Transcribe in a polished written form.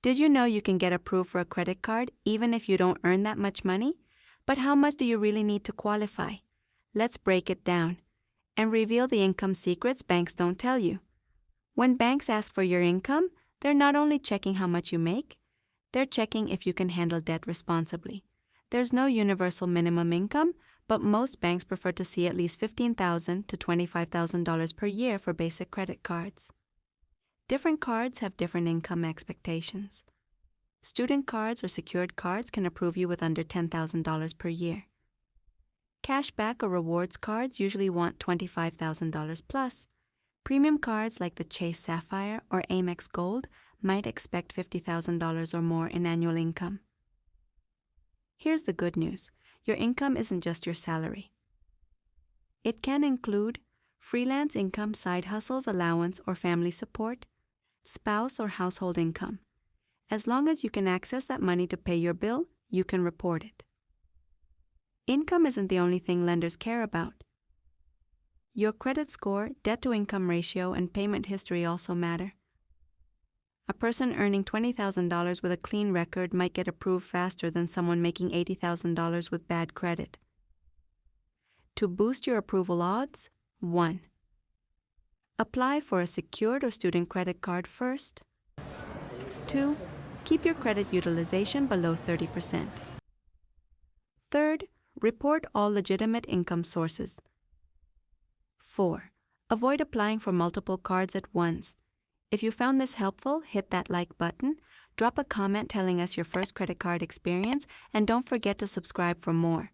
Did you know you can get approved for a credit card even if you don't earn that much money? But how much do you really need to qualify? Let's break it down and reveal the income secrets banks don't tell you. When banks ask for your income, they're not only checking how much you make, they're checking if you can handle debt responsibly. There's no universal minimum income, but most banks prefer to see at least $15,000 to $25,000 per year for basic credit cards. Different cards have different income expectations. Student cards or secured cards can approve you with under $10,000 per year. Cashback or rewards cards usually want $25,000 plus. Premium cards like the Chase Sapphire or Amex Gold might expect $50,000 or more in annual income. Here's the good news. Your income isn't just your salary. It can include freelance income, side hustles, allowance, or family support, spouse or household income. As long as you can access that money to pay your bill, you can report it. Income isn't the only thing lenders care about. Your credit score, debt-to-income ratio, and payment history also matter. A person earning $20,000 with a clean record might get approved faster than someone making $80,000 with bad credit. To boost your approval odds, 1. Apply for a secured or student credit card first. 2. Keep your credit utilization below 30%. Third, report all legitimate income sources. 4. Avoid applying for multiple cards at once. If you found this helpful, hit that like button, drop a comment telling us your first credit card experience, and don't forget to subscribe for more.